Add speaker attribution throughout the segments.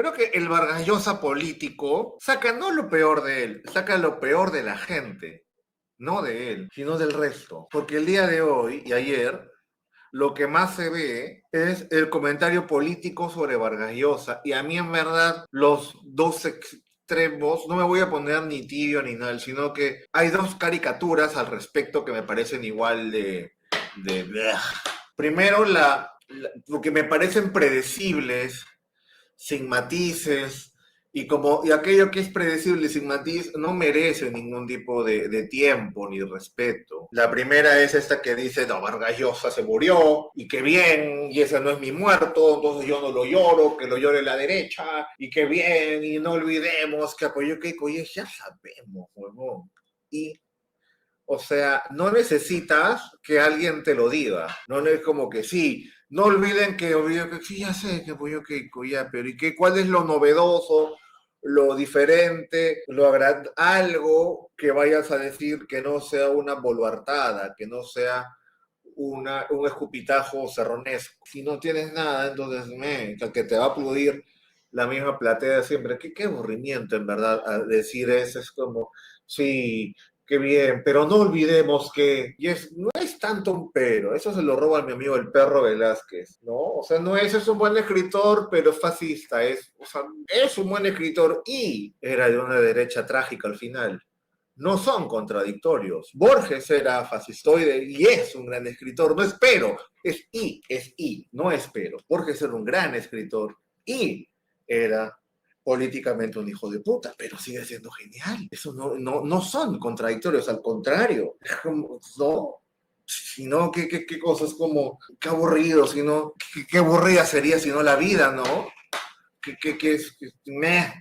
Speaker 1: Creo que el Vargas Llosa político saca no lo peor de él, saca lo peor de la gente, no de él, sino del resto. Porque el día de hoy y ayer, lo que más se ve es el comentario político sobre Vargas Llosa. Y a mí, en verdad, los dos extremos, no me voy a poner ni tibio ni nada, sino que hay dos caricaturas al respecto que me parecen igual de. Primero, lo que me parecen predecibles sin matices, y aquello que es predecible sin matiz no merece ningún tipo de tiempo ni respeto. La primera es esta que dice, no, Vargas Llosa se murió, y qué bien, y ese no es mi muerto, entonces yo no lo lloro, que lo llore la derecha, y qué bien, y no olvidemos que apoyó Keiko, y ya sabemos, huevón. Y o sea, no necesitas que alguien te lo diga. No es como que sí. No olviden que sí, ya sé que apoyó Keiko, ya, pero ¿y qué? ¿Cuál es lo novedoso, lo diferente, algo que vayas a decir que no sea una boluartada, que no sea un escupitajo serronesco? Si no tienes nada, entonces que te va a aplaudir la misma platea de siempre. Qué aburrimiento, en verdad, a decir eso. Es como, sí, qué bien, pero no olvidemos que, no es tanto un pero, eso se lo roba a mi amigo el perro Velázquez, ¿no? O sea, no es un buen escritor, pero es fascista, o sea, es un buen escritor y era de una derecha trágica al final. No son contradictorios. Borges era fascistoide y es un gran escritor, no espero, es y, no espero. Borges era un gran escritor y era políticamente un hijo de puta, pero sigue siendo genial. Eso no son contradictorios, al contrario. No, sino qué cosas como, qué aburrido, sino, qué aburrida sería si no la vida, ¿no?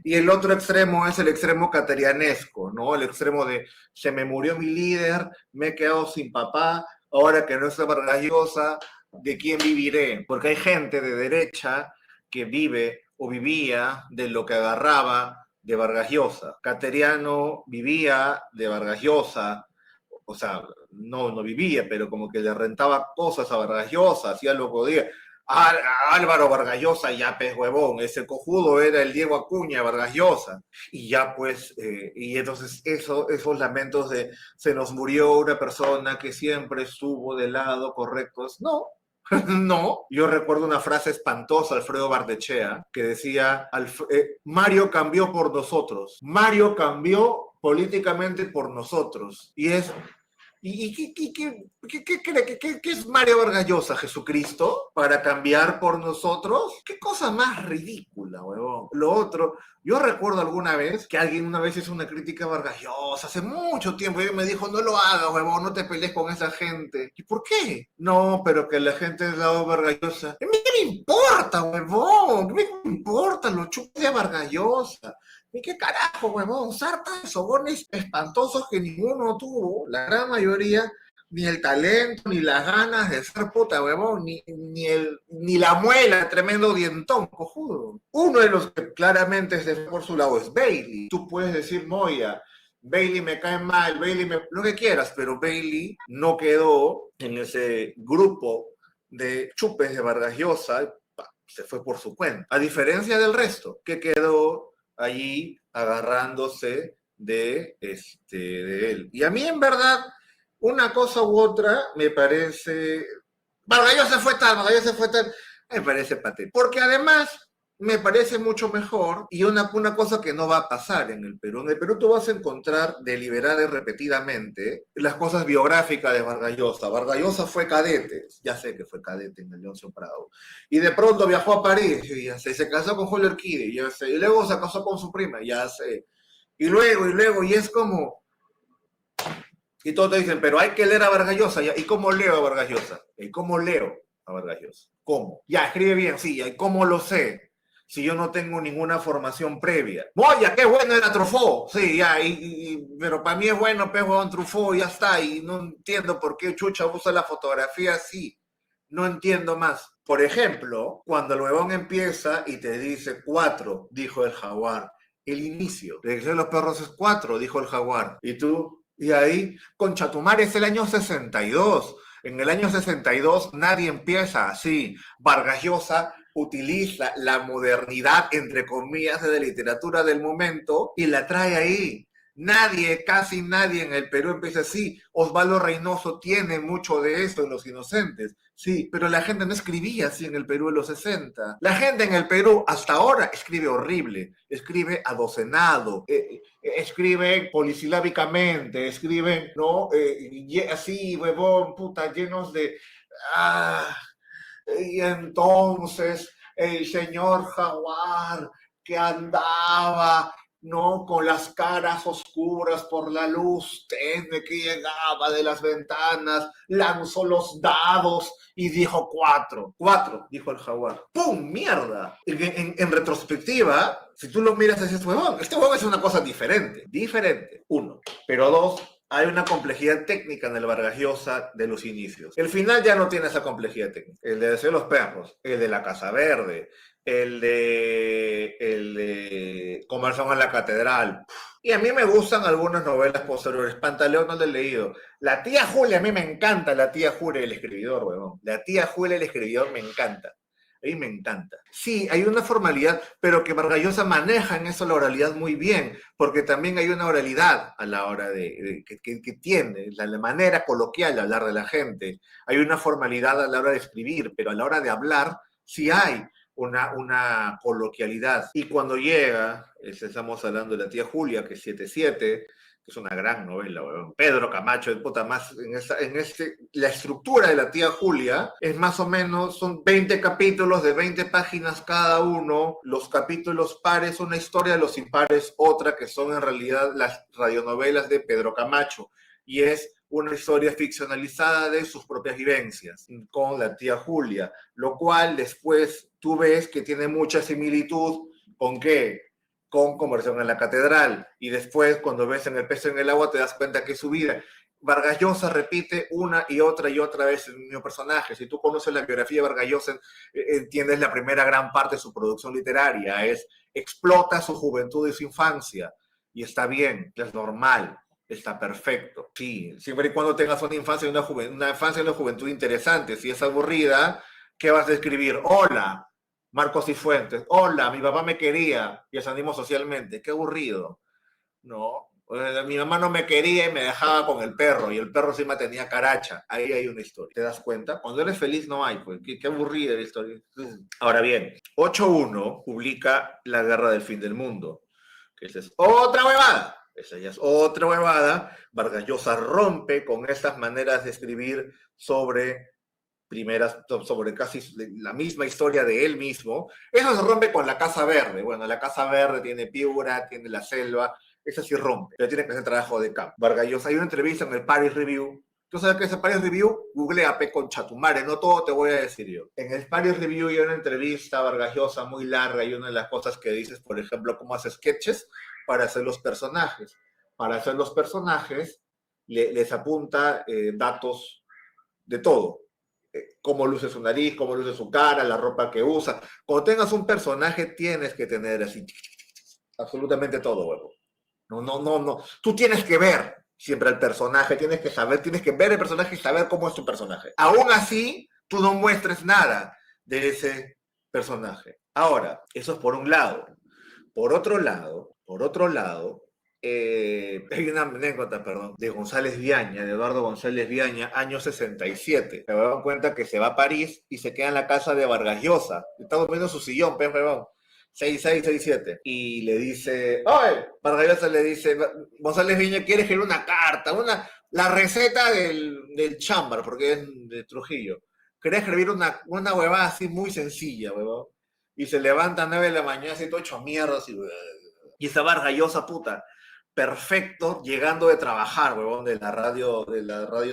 Speaker 1: Y el otro extremo es el extremo caterianesco, ¿no? El extremo de se me murió mi líder, me he quedado sin papá, ahora que no está Vargas Llosa, ¿de quién viviré? Porque hay gente de derecha que vive o vivía de lo que agarraba de Vargas Llosa. Cateriano vivía de Vargas Llosa, o sea, no vivía, pero como que le rentaba cosas a Vargas Llosa, hacía lo que podía. Álvaro Vargas Llosa, ya pez huevón, ese cojudo era el Diego Acuña Vargas Llosa. Y ya pues, y entonces esos lamentos de se nos murió una persona que siempre estuvo del lado correcto, no, no. Yo recuerdo una frase espantosa de Alfredo Bardechea que decía, Mario cambió por nosotros, Mario cambió políticamente por nosotros. Y es ¿qué cree? ¿Qué es Mario Vargas Llosa? ¿Jesucristo? ¿Para cambiar por nosotros? ¿Qué cosa más ridícula, huevón? Lo otro, yo recuerdo alguna vez que alguien una vez hizo una crítica a Vargas Llosa, hace mucho tiempo, y me dijo, no lo hagas, huevón, no te pelees con esa gente. ¿Y por qué? No, pero que la gente del lado de Vargas Llosa. ¿A mí qué me importa, huevón? ¿Qué me importa los chupes de Vargas Llosa? ¿Y qué carajo, huevón? Sarta de sobornes espantosos que ninguno tuvo, la gran mayoría, ni el talento, ni las ganas de ser puta, huevón, ni la muela, tremendo dientón, cojudo. Uno de los que claramente se fue por su lado es Bailey. Tú puedes decir, Moya, Bailey me cae mal, lo que quieras, pero Bailey no quedó en ese grupo de chupes de Vargas Llosa, se fue por su cuenta. A diferencia del resto, que quedó allí agarrándose de él. Y a mí, en verdad, una cosa u otra me parece. Vargas se fue tal, me parece patético. Porque además me parece mucho mejor, y una cosa que no va a pasar en el Perú. En el Perú tú vas a encontrar deliberada y repetidamente las cosas biográficas de Vargas Llosa. Vargas Llosa fue cadete, ya sé que fue cadete en el Leoncio Prado, y de pronto viajó a París, y ya sé, se casó con Julio Urquide, ya sé, y luego se casó con su prima, ya sé, y es como, y todos te dicen, pero hay que leer a Vargas Llosa, ¿y cómo leo a Vargas Llosa? ¿Y cómo leo a Vargas Llosa? ¿Cómo? Ya, escribe bien, sí, ¿y cómo lo sé? Si yo no tengo ninguna formación previa. Moya, qué bueno era Truffaut. Sí, ya, pero para mí es bueno, pero en Truffaut, ya está, y no entiendo por qué Chucha usa la fotografía así. No entiendo más. Por ejemplo, cuando el huevón empieza y te dice 4, dijo el jaguar. El inicio. Le dice los perros es 4, dijo el jaguar. Y tú, y ahí, concha tu madre, es el año 62. En el año 62 nadie empieza así. Vargas Llosa utiliza la modernidad, entre comillas, de la literatura del momento y la trae ahí. Nadie, casi nadie en el Perú empieza así. Osvaldo Reynoso tiene mucho de esto en Los Inocentes. Sí, pero la gente no escribía así en el Perú en los 60. La gente en el Perú hasta ahora escribe horrible, escribe adocenado, escribe polisilábicamente, escribe, ¿no? Así, huevón, puta, llenos de... Ah, y entonces el señor Jaguar que andaba, ¿no? Con las caras oscuras por la luz tenue que llegaba de las ventanas, lanzó los dados y dijo 4. 4, dijo el Jaguar. ¡Pum! ¡Mierda! En retrospectiva, si tú lo miras, dices, huevón, este huevón es una cosa diferente. Diferente, uno. Pero dos, hay una complejidad técnica en el Vargas Llosa de los inicios. El final ya no tiene esa complejidad técnica. El de Deseo de los Perros, el de La Casa Verde, el de Conversación en la Catedral. Y a mí me gustan algunas novelas posteriores. Pantaleón no lo he leído. La tía Julia, a mí me encanta la tía Julia, el escribidor, huevón. La tía Julia, el escribidor, me encanta. A mí me encanta. Sí, hay una formalidad, pero que Vargas Llosa maneja en eso la oralidad muy bien, porque también hay una oralidad a la hora que tiene, la manera coloquial de hablar de la gente. Hay una formalidad a la hora de escribir, pero a la hora de hablar sí hay una coloquialidad. Y cuando llega, estamos hablando de la tía Julia, que es 7-7, que es una gran novela, weón. Pedro Camacho, el puta más, la estructura de la tía Julia es más o menos, son 20 capítulos de 20 páginas cada uno, los capítulos pares una historia, los impares otra, que son en realidad las radionovelas de Pedro Camacho, y es una historia ficcionalizada de sus propias vivencias con la tía Julia, lo cual después tú ves que tiene mucha similitud con ¿qué? Con Conversación en la Catedral, y después cuando ves en El pez en el agua te das cuenta que es su vida. Vargas Llosa repite una y otra vez el mismo personaje. Si tú conoces la biografía de Vargas Llosa, entiendes la primera gran parte de su producción literaria, explota su juventud y su infancia, y está bien, es normal, está perfecto. Sí, siempre y cuando tengas una infancia y una infancia y una juventud interesante. Si es aburrida, ¿qué vas a escribir? Hola, Marcos y Fuentes. Hola, mi papá me quería y os animo socialmente. Qué aburrido. No, mi mamá no me quería y me dejaba con el perro y el perro encima tenía caracha. Ahí hay una historia. ¿Te das cuenta? Cuando eres feliz no hay, pues. Qué aburrida la historia. Ahora bien, 8-1 publica La Guerra del Fin del Mundo. Que esa es otra huevada. Esa ya es otra huevada. Vargas Llosa rompe con estas maneras de escribir sobre casi la misma historia de él mismo. Eso se rompe con La Casa Verde. Bueno, La Casa Verde tiene Piura, tiene la selva, eso sí rompe, pero tiene que hacer trabajo de campo. Vargas Llosa, hay una entrevista en el Paris Review. ¿Tú sabes qué es el Paris Review? Googlea P con Chatumare, no todo te voy a decir yo. En el Paris Review hay una entrevista a Vargas Llosa muy larga y una de las cosas que dices, por ejemplo, cómo hace sketches para hacer los personajes. Para hacer los personajes les apunta datos de todo. Cómo luce su nariz, cómo luce su cara, la ropa que usa. Cuando tengas un personaje tienes que tener así absolutamente todo, huevo. No. Tú tienes que ver siempre al personaje, tienes que saber, tienes que ver el personaje y saber cómo es tu personaje. Aún así, tú no muestres nada de ese personaje. Ahora, eso es por un lado. Por otro lado, hay una anécdota, perdón, de González Viaña, de Eduardo González Viaña, año 67. Se dan cuenta que se va a París y se queda en la casa de Vargas Llosa. Está durmiendo en su sillón, perdón. 66, 67. Y le dice, ¡ay! Vargas Llosa le dice, González Viaña quiere escribir una carta, la receta del chámbar, porque es de Trujillo. Quería escribir una huevada así muy sencilla, huevón. Y se levanta a 9 de la mañana, así todo hecho mierda, así, y esa Vargas Llosa, puta, perfecto, llegando de trabajar, huevón, de la radio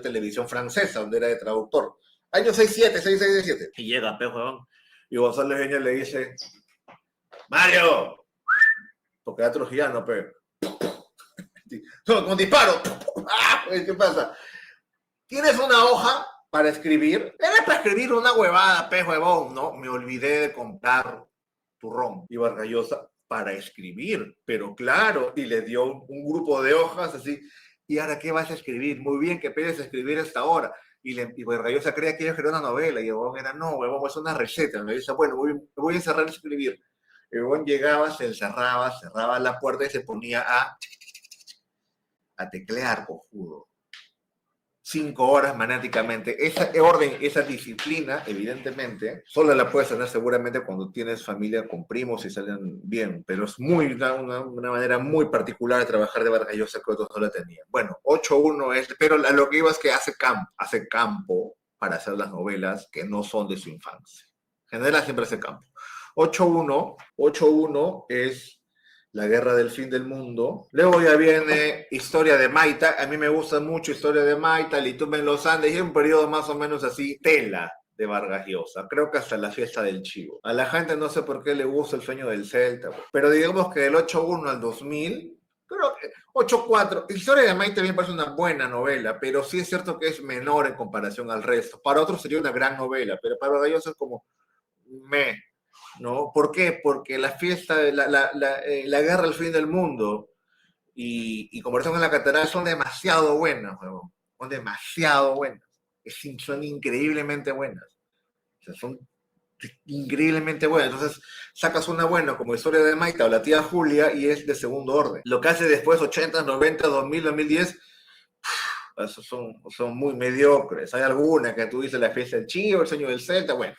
Speaker 1: televisión francesa, donde era de traductor. Año 67, 66, 67. Y llega, huevón. Y González Viaña le dice, Mario, porque era trujillano, pe. Con disparo. ¿Qué pasa? ¿Tienes una hoja para escribir? Era para escribir una huevada, huevón. No, me olvidé de comprar turrón. Y Vargas Llosa, para escribir, pero claro, y le dio un grupo de hojas así. ¿Y ahora qué vas a escribir? Muy bien que puedes escribir a esta hora. y Vargas Llosa creía que ellos querían una novela, y el huevón era, no, huevón, es una receta. Me dice, bueno, voy a encerrar y escribir. El huevón llegaba, se encerraba, cerraba la puerta y se ponía a teclear, cojudo. 5 horas maniáticamente. Esa orden, esa disciplina, evidentemente, solo la puedes tener seguramente cuando tienes familia con primos y salen bien, pero es una manera muy particular de trabajar de Vargas Llosa que otros no la tenían. Bueno, 8-1 es, pero a lo que iba es que hace campo para hacer las novelas que no son de su infancia. En general siempre hace campo. 8-1 es La Guerra del Fin del Mundo. Luego ya viene Historia de Maita. A mí me gusta mucho Historia de Maita, Litumba en los Andes, y es un periodo más o menos así, tela de Vargas Llosa. Creo que hasta la fiesta del chivo. A la gente no sé por qué le gusta El sueño del Celta, pero digamos que del 8-1 al 2000, creo que 8-4. Historia de Maita también parece una buena novela, pero sí es cierto que es menor en comparación al resto. Para otros sería una gran novela, pero para Vargas Llosa es como me. ¿No? ¿Por qué? Porque la fiesta, la guerra al fin del mundo y Conversación en la Catedral son demasiado buenas, ¿no? Son demasiado buenas. Son increíblemente buenas. O sea, son increíblemente buenas. Entonces, sacas una buena como Historia de Maita o La tía Julia y es de segundo orden. Lo que hace después, 80, 90, 2000, 2010, esos son muy mediocres. Hay alguna que tú dices La fiesta del chivo, El sueño del Celta, bueno,